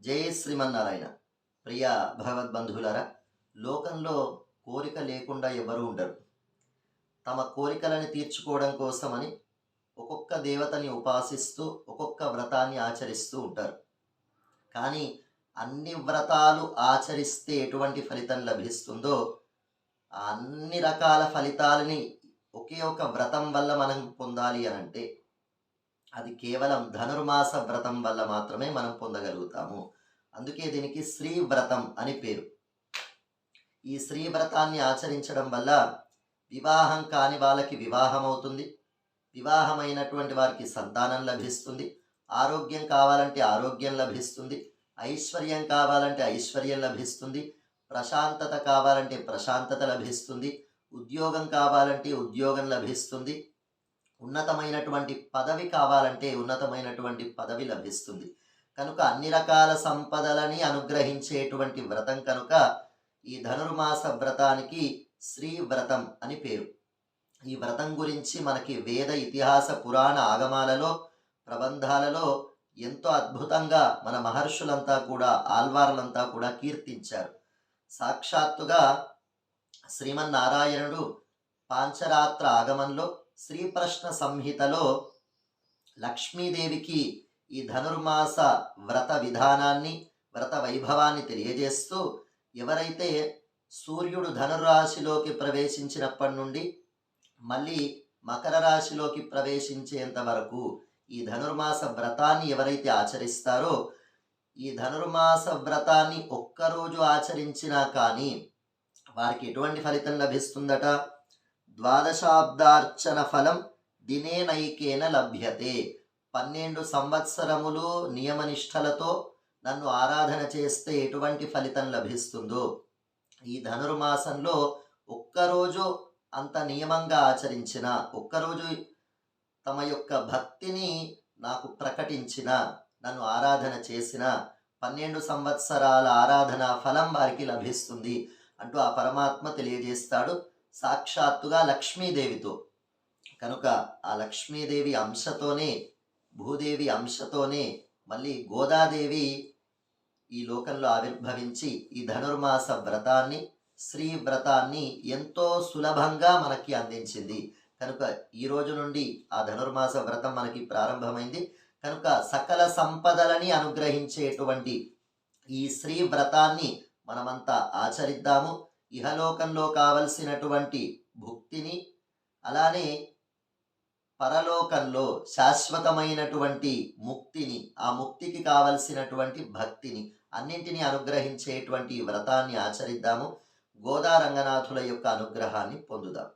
జై శ్రీమన్నారాయణ. ప్రియ భగవద్బంధువులారా, లోకంలో కోరిక లేకుండా ఎవరు ఉండరు. తమ కోరికలను తీర్చుకోవడం కోసమని ఒక్కొక్క దేవతని ఉపాసిస్తూ ఒక్కొక్క వ్రతాన్ని ఆచరిస్తూ ఉంటారు. కానీ అన్ని వ్రతాలు ఆచరిస్తే ఎటువంటి ఫలితం లభిస్తుందో, ఆ అన్ని రకాల ఫలితాలని ఒకే ఒక వ్రతం వల్ల మనం పొందాలి అనంటే అది కేవలం ధనుర్మాస వ్రతం వల్ల మాత్రమే మనం పొందగలుగుతాము. అందుకే దీనికి శ్రీ వ్రతం అని పేరు. ఈ శ్రీ వ్రతాన్ని ఆచరించడం వల్ల వివాహం కాని వాళ్ళకి వివాహం అవుతుంది. వివాహమైనటువంటి వారికి సంతానం లభిస్తుంది. ఆరోగ్యం కావాలంటే ఆరోగ్యం లభిస్తుంది. ఐశ్వర్యం కావాలంటే ఐశ్వర్యం లభిస్తుంది. ప్రశాంతత కావాలంటే ప్రశాంతత లభిస్తుంది. ఉద్యోగం కావాలంటే ఉద్యోగం లభిస్తుంది. ఉన్నతమైనటువంటి పదవి కావాలంటే ఉన్నతమైనటువంటి పదవి లభిస్తుంది. కనుక అన్ని రకాల సంపదలని అనుగ్రహించేటువంటి వ్రతం కనుక ఈ ధనుర్మాస వ్రతానికి శ్రీ వ్రతం అని పేరు. ఈ వ్రతం గురించి మనకి వేద ఇతిహాస పురాణ ఆగమాలలో ప్రబంధాలలో ఎంతో అద్భుతంగా మన మహర్షులంతా కూడా ఆల్వార్లంతా కూడా కీర్తించారు. సాక్షాత్తుగా శ్రీమన్నారాయణుడు పాంచరాత్ర ఆగమంలో శ్రీ ప్రశ్న సంహితలో లక్ష్మీదేవికి ఈ ధనుర్మాస వ్రత విధానాన్ని వ్రత వైభవాన్ని తెలియజేస్తూ, ఎవరైతే సూర్యుడు ధనురాశిలోకి ప్రవేశించినప్పటి నుండి మళ్ళీ మకర రాశిలోకి ప్రవేశించేంత వరకు ఈ ధనుర్మాస వ్రతాన్ని ఎవరైతే ఆచరిస్తారో, ఈ ధనుర్మాస వ్రతాన్ని ఒక్కరోజు ఆచరించినా కానీ వారికి ఎటువంటి ఫలితం లభిస్తుందట? ద్వాదశాబ్దార్చన ఫలం దినే నైకేన లభ్యతే. 12 సంవత్సరములు నియమనిష్టలతో నన్ను ఆరాధన చేస్తే ఎటువంటి ఫలితం లభిస్తుందో, ఈ ధనుర్మాసంలో ఒక్కరోజు అంత నియమంగా ఆచరించిన, ఒక్కరోజు తమ యొక్క భక్తిని నాకు ప్రకటించిన, నన్ను ఆరాధన చేసిన 12 సంవత్సరాల ఆరాధన ఫలం వారికి లభిస్తుంది అంటూ ఆ పరమాత్మ తెలియజేస్తాడు సాక్షాత్తుగా లక్ష్మీదేవితో. కనుక ఆ లక్ష్మీదేవి అంశతోనే, భూదేవి అంశతోనే మళ్ళీ గోదాదేవి ఈ లోకంలో ఆవిర్భవించి ఈ ధనుర్మాస వ్రతాన్ని, శ్రీ వ్రతాన్ని ఎంతో సులభంగా మనకి అందించింది. కనుక ఈ రోజు నుండి ఆ ధనుర్మాస వ్రతం మనకి ప్రారంభమైంది. కనుక సకల సంపదలని అనుగ్రహించేటువంటి ఈ శ్రీ వ్రతాన్ని మనమంతా ఆచరిద్దాము. ఇహలోకంలో కావలసినటువంటి భుక్తిని, అలానే పరలోకంలో శాశ్వతమైనటువంటి ముక్తిని, ఆ ముక్తికి కావలసినటువంటి భక్తిని అన్నింటినీ అనుగ్రహించేటువంటి వ్రతాన్ని ఆచరిద్దాము. గోదా రంగనాథుల యొక్క అనుగ్రహాన్ని పొందుదాం.